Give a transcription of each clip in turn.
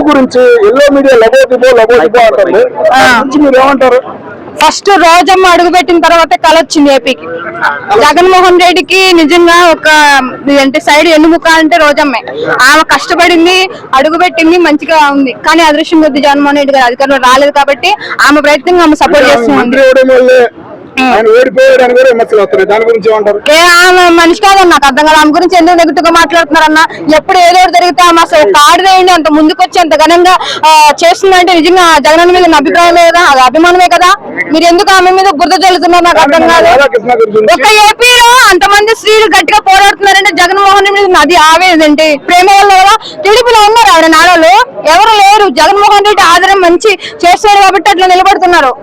గురించి yellow media లబోదిబో అంటారు, మీరు ఏమంటారు? ఫస్ట్ రోజమ్మ అడుగు పెట్టిన తర్వాత కళ వచ్చింది ఏపీకి. జగన్మోహన్ రెడ్డికి నిజంగా ఒక అంటే సైడ్ ఎన్నుముక అంటే రోజమ్మే. ఆమె కష్టపడింది, అడుగు పెట్టింది, మంచిగా ఉంది. కానీ అదృష్టం కొద్ది జగన్మోహన్ రెడ్డి గారు అధికారంలో రాలేదు కాబట్టి ఆమె ప్రయత్నం ఆమె సపోర్ట్ చేస్తుంది. మనిషి కాదన్న, నాకు అర్థం కాదు. ఆమె గురించి ఎందుకు నెగిటివ్ గా మాట్లాడుతున్నారన్న? ఎప్పుడు ఏదో జరిగితే ఆమె అసలు కాడుదేయండి అంత ముందుకు వచ్చి అంత ఘనంగా చేస్తుందంటే నిజంగా జగన్ మీద అభిప్రాయమే కదా, అది అభిమానమే కదా. మీరు ఎందుకు ఆమె మీద బురద జల్లుతున్నారు నాకు అర్థం కాదు. ఒక ఏపీలో అంతమంది స్త్రీలు గట్టిగా పోరాడుతున్నారంటే జగన్మోహన్ రెడ్డి మీద అది ఆవేదంటే ప్రేమ వల్ల కదా. టీడీపీలో ఉన్నారు ఆవిడ నాడలో ఎవరు లేరు. జగన్మోహన్ రెడ్డి ఆదరణ మంచి చేస్తారు కాబట్టి అట్లా నిలబడుతున్నారు.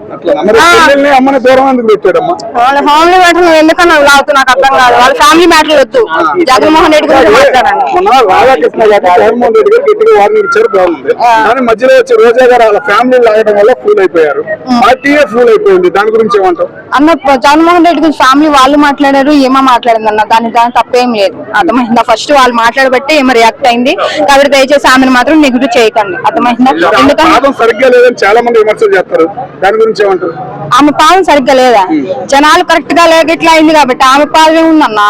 వాళ్ళ ఫ్యామిలీ మ్యాటర్ ఎందుకన్నా లాగుతూ నాకు అర్థం కాదు. వాళ్ళ ఫ్యామిలీ మ్యాటర్ వద్దు, జగన్మోహన్ రెడ్డి గురించి మాట్లాడాలి. రాధాకృష్ణ గారు జగన్మోహన్ రెడ్డి గారు గట్టిగా వార్నింగ్ ఇచ్చారు, బాగుంది. కానీ మధ్యలో వచ్చి రోజా గారు వాళ్ళ ఫ్యామిలీ లాగడం వల్ల ఫూల్ అయిపోయారు, పార్టీయే ఫూల్ అయిపోయింది. దాని గురించి ఏమంటారు అన్న? జగన్మోహన్ రెడ్డి గురించి ఫ్యామిలీ వాళ్ళు మాట్లాడారు, ఏమో మాట్లాడింది అన్న. దాని తప్పేం లేదు, అర్థమైందా? ఫస్ట్ వాళ్ళు మాట్లాడబట్టి ఏమో రియాక్ట్ అయింది కాబట్టి దయచేసి ఆమెను మాత్రం నెగిటివ్ చేయకండి, అర్థమైందా? ఎందుకంటే సరిగ్గా లేదని చాలా మంది విమర్శలు చేస్తారు, దాని గురించి ఏమంటారు? ఆమె పాలన సరిగ్గా లేదా, జనాలు కరెక్ట్ గా లేక ఇట్లా అయింది కాబట్టి ఆమె పాలనే ఉందన్నా.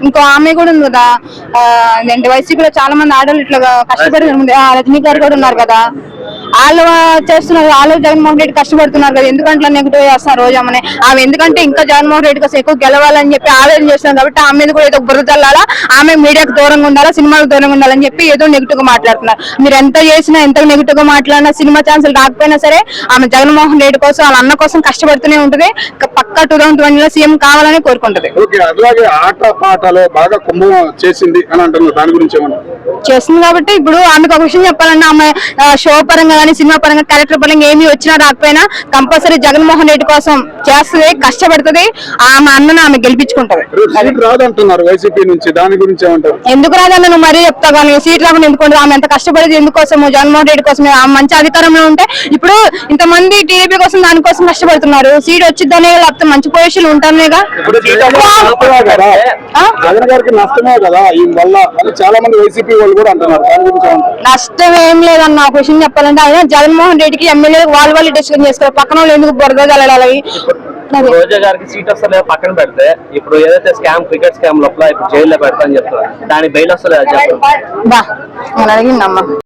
ఇంకో ఆమె కూడా ఉంది కదా, అంటే వైసీపీలో చాలా మంది ఆడవాళ్ళు ఇట్లా కష్టపడి రజనీ గారు కూడా ఉన్నారు కదా, వాళ్ళు చేస్తున్నారు. వాళ్ళు జగన్మోహన్ రెడ్డి కష్టపడుతున్నారు కదా, ఎందుకంటే నెగిటివ్ చేస్తున్నారు రోజమ్మనే. ఆమె ఎందుకంటే ఇంకా జగన్మోహన్ రెడ్డి కోసం ఎక్కువ గెలవాలని చెప్పి ఆలోచన చేస్తున్నారు కాబట్టి ఆమె మీద కూడా ఏదో బుర్ర చల్లాలా, ఆమె మీడియాకు దూరంగా ఉండాలా, సినిమాలకు దూరంగా ఉండాలని చెప్పి ఏదో నెగిటివ్ గా మాట్లాడుతున్నారు. మీరు ఎంత చేసినా ఎంత నెగిటివ్ గా మాట్లాడినా సినిమా ఛాన్సులు రాకపోయినా సరే ఆమె జగన్మోహన్ రెడ్డి కోసం వాళ్ళ అన్న కోసం కష్టపడుతూనే ఉంటుంది. పక్కా 2020లో సీఎం కావాలని కోరుకుంటది. బాగా కుంభం చేసింది అని అంటున్నారు, దాని గురించి ఏమన్నా? చేస్తుంది కాబట్టి ఇప్పుడు ఆమెకు ఒక విషయం చెప్పాలన్నా, ఆమె షో పరంగా కానీ సినిమా పరంగా క్యారెక్టర్ పరంగా ఏమి వచ్చినా రాకపోయినా కంపల్సరీ జగన్మోహన్ రెడ్డి కోసం చేస్తుంది, కష్టపడుతుంది. ఆమె అన్నను ఆమె గెలిపించుకుంటది. రాదంటున్నారు వైసీపీ నుంచి, దాని గురించి ఏమంటారు? ఎందుకు రాదన్న నువ్వు మరీ చెప్తావు కానీ సీట్ రాకుండా ఎందుకుంటుంది? ఆమె ఎంత కష్టపడేది ఎందుకోసము? జగన్మోహన్ రెడ్డి కోసం. ఆమె మంచి అధికారంలో ఉంటే ఇప్పుడు ఇంతమంది టీడీపీ కోసం దానికోసం కష్టపడుతున్నారు. సీట్ వచ్చిద్దనే లేకపోతే మంచి పొజిషన్ ఉంటానేగా. జగన్ గారికి నష్టమే కదా ఈ వల్ల చాలా మంది వైసీపీ వాళ్ళు కూడా అంటున్నారు, దాని గురించి నష్టం ఏం లేదన్న. ఒక విషయం చెప్పాలంటే ఆయన జగన్మోహన్ రెడ్డికి ఎమ్మెల్యే వాళ్ళు డిస్కస్ చేసుకోవాలి, పక్కన వాళ్ళు ఎందుకు బురద జల్లాలి? రోజా గారికి సీట్ వస్తలే పక్కన పెడితే ఇప్పుడు ఏదైతే స్కామ్ క్రికెట్ స్కామ్ లోపల ఇప్పుడు జైల్లో పెడతా అని చెప్తున్నారు, దాని బెయిల్ వస్తలేదు. అడిగిందమ్మా.